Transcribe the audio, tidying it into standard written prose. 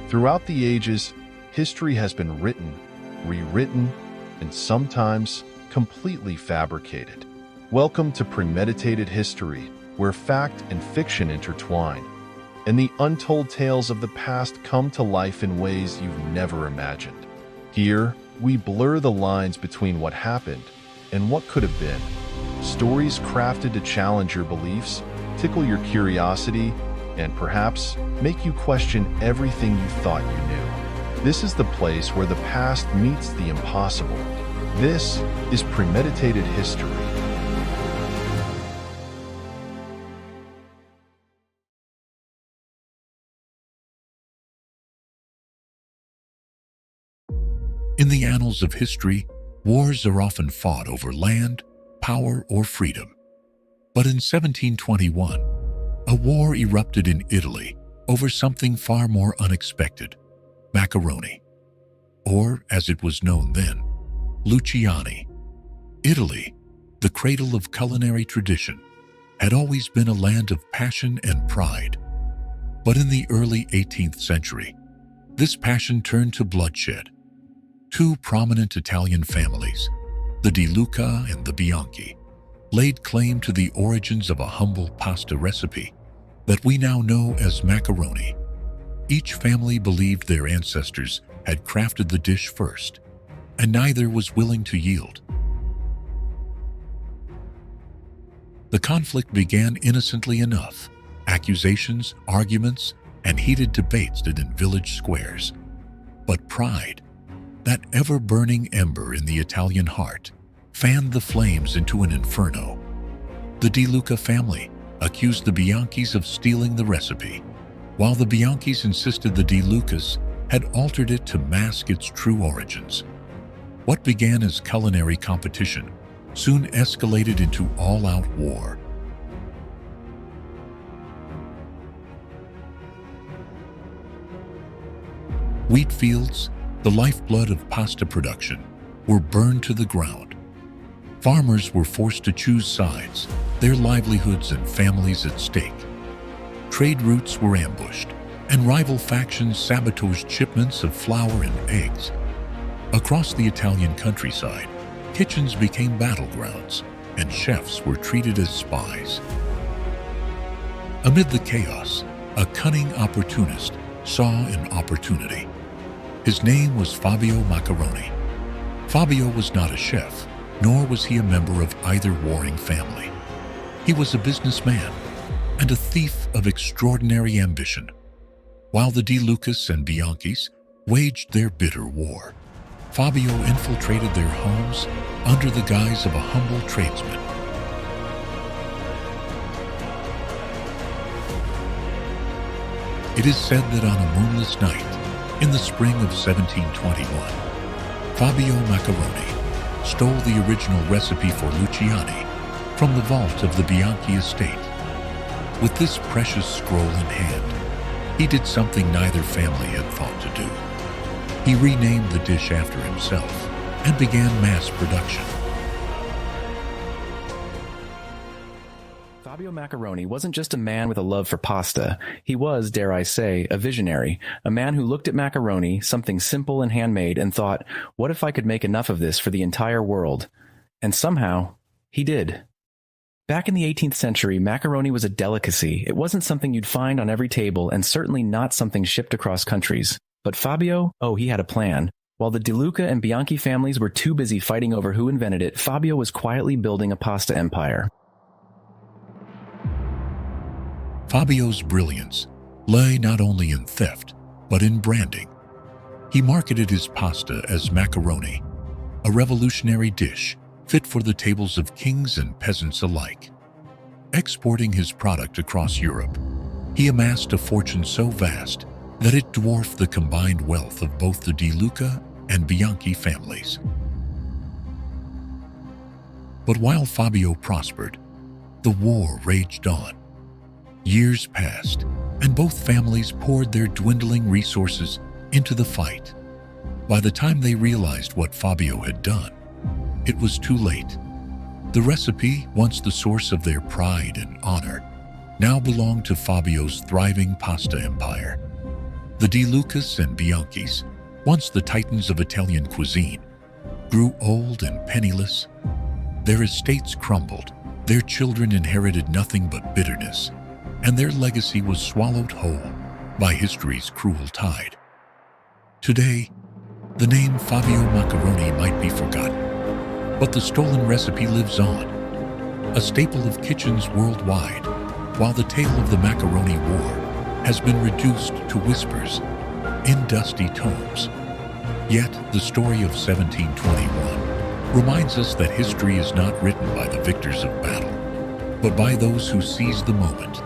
Throughout the ages, history has been written, rewritten, and sometimes completely fabricated. Welcome to Premeditated History, where fact and fiction intertwine, and the untold tales of the past come to life in ways you've never imagined. Here, we blur the lines between what happened and what could have been. Stories crafted to challenge your beliefs, tickle your curiosity, and perhaps make you question everything you thought you knew. This is the place where the past meets the impossible. This is Premeditated History. In the annals of history, wars are often fought over land, power, or freedom. But in 1721, a war erupted in Italy over something far more unexpected: macaroni, or as it was known then, Luciani. Italy, the cradle of culinary tradition, had always been a land of passion and pride. But in the early 18th century, this passion turned to bloodshed. Two prominent Italian families, the De Luca and the Bianchi, laid claim to the origins of a humble pasta recipe that we now know as macaroni. Each family believed their ancestors had crafted the dish first, and neither was willing to yield. The conflict began innocently enough: accusations, arguments, and heated debates in village squares. But pride, that ever-burning ember in the Italian heart, fanned the flames into an inferno. The De Luca family accused the Bianchis of stealing the recipe, while the Bianchis insisted the De Lucas had altered it to mask its true origins. What began as culinary competition soon escalated into all-out war. Wheat fields, the lifeblood of pasta production, were burned to the ground. Farmers were forced to choose sides, their livelihoods and families at stake. Trade routes were ambushed, and rival factions sabotaged shipments of flour and eggs. Across the Italian countryside, kitchens became battlegrounds, and chefs were treated as spies. Amid the chaos, a cunning opportunist saw an opportunity. His name was Fabio Macaroni. Fabio was not a chef, nor was he a member of either warring family. He was a businessman and a thief of extraordinary ambition. While the De Lucas and Bianchis waged their bitter war, Fabio infiltrated their homes under the guise of a humble tradesman. It is said that on a moonless night in the spring of 1721, Fabio Macaroni stole the original recipe for Luciani from the vault of the Bianchi estate. With this precious scroll in hand, he did something neither family had thought to do. He renamed the dish after himself and began mass production. Fabio Macaroni wasn't just a man with a love for pasta. He was, dare I say, a visionary, a man who looked at macaroni, something simple and handmade, and thought, what if I could make enough of this for the entire world? And somehow, he did. Back in the 18th century, macaroni was a delicacy. It wasn't something you'd find on every table, and certainly not something shipped across countries. But Fabio, he had a plan. While the De Luca and Bianchi families were too busy fighting over who invented it, Fabio was quietly building a pasta empire. Fabio's brilliance lay not only in theft, but in branding. He marketed his pasta as macaroni, a revolutionary dish fit for the tables of kings and peasants alike. Exporting his product across Europe, he amassed a fortune so vast that it dwarfed the combined wealth of both the De Luca and Bianchi families. But while Fabio prospered, the war raged on. Years passed, and both families poured their dwindling resources into the fight. By the time they realized what Fabio had done, it was too late. The recipe, once the source of their pride and honor, now belonged to Fabio's thriving pasta empire. The De Lucas and Bianchis, once the titans of Italian cuisine, grew old and penniless. Their estates crumbled, their children inherited nothing but bitterness, and their legacy was swallowed whole by history's cruel tide. Today, the name Fabio Macaroni might be forgotten, but the stolen recipe lives on, a staple of kitchens worldwide, while the tale of the Macaroni War has been reduced to whispers in dusty tomes. Yet, the story of 1721 reminds us that history is not written by the victors of battle, but by those who seize the moment